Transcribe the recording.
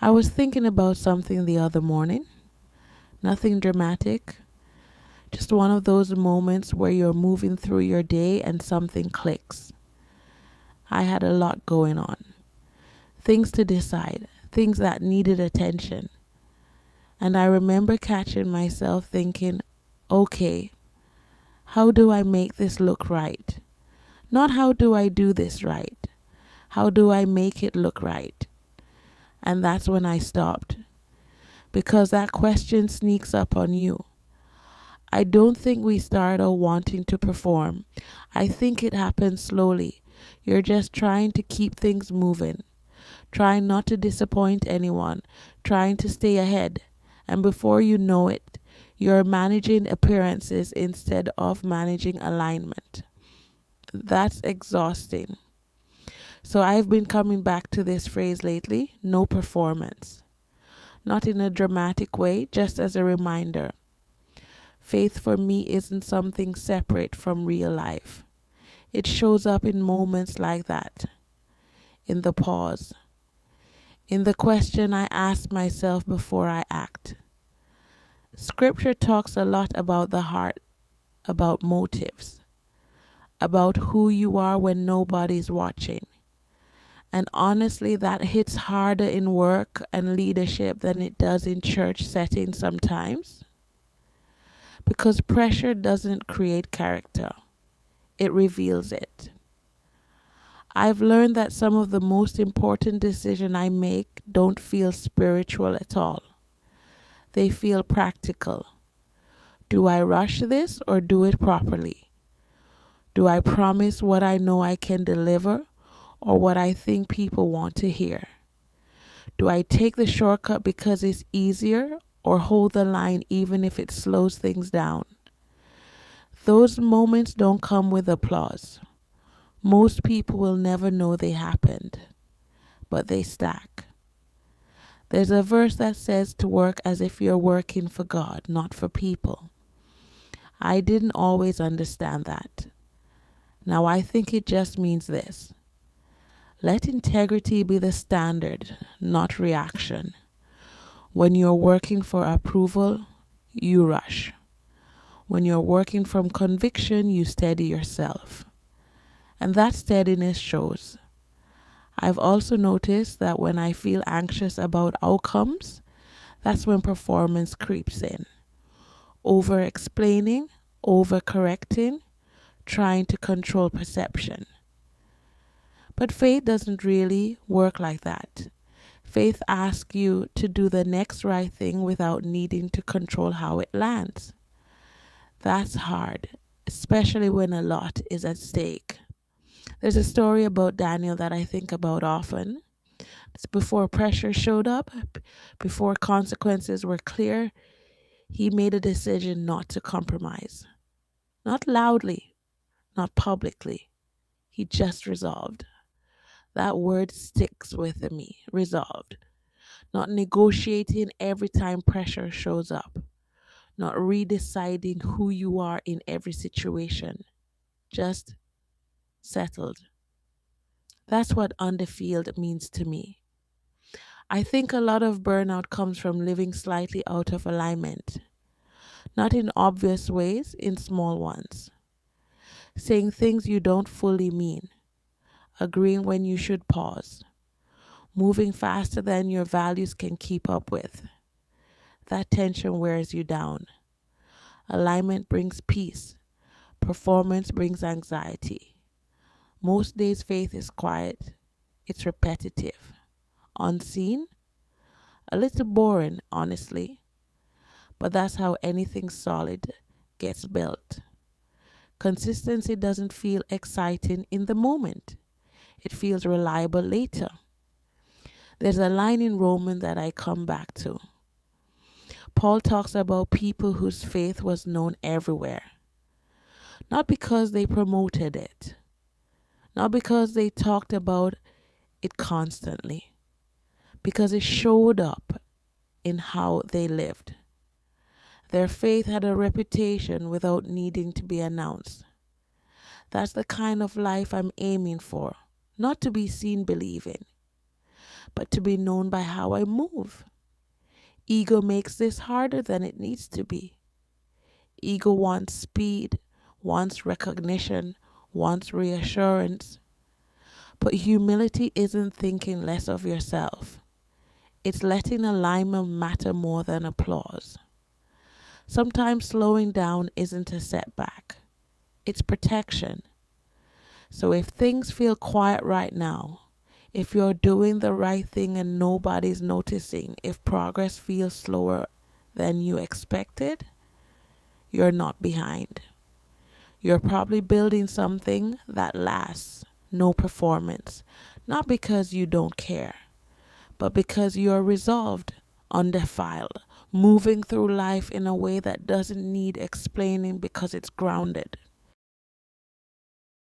I was thinking about something the other morning. Nothing dramatic, just one of those moments where you're moving through your day and something clicks. I had a lot going on. Things to decide, things that needed attention. And I remember catching myself thinking, okay, how do I make this look right? Not how do I do this right? How do I make it look right? And that's when I stopped. Because that question sneaks up on you. I don't think we start out wanting to perform. I think it happens slowly. You're just trying to keep things moving, trying not to disappoint anyone, trying to stay ahead. And before you know it, you're managing appearances instead of managing alignment. That's exhausting. So I've been coming back to this phrase lately, no performance. Not in a dramatic way, just as a reminder. Faith for me isn't something separate from real life. It shows up in moments like that, in the pause, in the question I ask myself before I act. Scripture talks a lot about the heart, about motives, about who you are when nobody's watching. And honestly, that hits harder in work and leadership than it does in church settings sometimes. Because pressure doesn't create character, it reveals it. I've learned that some of the most important decisions I make don't feel spiritual at all. They feel practical. Do I rush this or do it properly? Do I promise what I know I can deliver or what I think people want to hear? Do I take the shortcut because it's easier or hold the line even if it slows things down? Those moments don't come with applause. Most people will never know they happened, but they stack. There's a verse that says to work as if you're working for God, not for people. I didn't always understand that. Now I think it just means this. Let integrity be the standard, not reaction. When you're working for approval, you rush. When you're working from conviction, you steady yourself. And that steadiness shows. I've also noticed that when I feel anxious about outcomes, that's when performance creeps in. Over-explaining, over-correcting, trying to control perception. But faith doesn't really work like that. Faith asks you to do the next right thing without needing to control how it lands. That's hard, especially when a lot is at stake. There's a story about Daniel that I think about often. It's before pressure showed up, before consequences were clear, he made a decision not to compromise. Not loudly, not publicly. He just resolved. That word sticks with me, resolved. Not negotiating every time pressure shows up. Not redeciding who you are in every situation. Just settled. That's what undefeiled means to me. I think a lot of burnout comes from living slightly out of alignment. Not in obvious ways, in small ones. Saying things you don't fully mean. Agreeing when you should pause. Moving faster than your values can keep up with. That tension wears you down. Alignment brings peace. Performance brings anxiety. Most days faith is quiet. It's repetitive. Unseen. A little boring, honestly. But that's how anything solid gets built. Consistency doesn't feel exciting in the moment. It feels reliable later. There's a line in Romans that I come back to. Paul talks about people whose faith was known everywhere. Not because they promoted it. Not because they talked about it constantly. Because it showed up in how they lived. Their faith had a reputation without needing to be announced. That's the kind of life I'm aiming for. Not to be seen believing, but to be known by how I move. Ego makes this harder than it needs to be. Ego wants speed, wants recognition, wants reassurance. But humility isn't thinking less of yourself. It's letting alignment matter more than applause. Sometimes slowing down isn't a setback. It's protection. So if things feel quiet right now, if you're doing the right thing and nobody's noticing, if progress feels slower than you expected, you're not behind. You're probably building something that lasts, no performance, not because you don't care, but because you're resolved, undefiled, moving through life in a way that doesn't need explaining because it's grounded.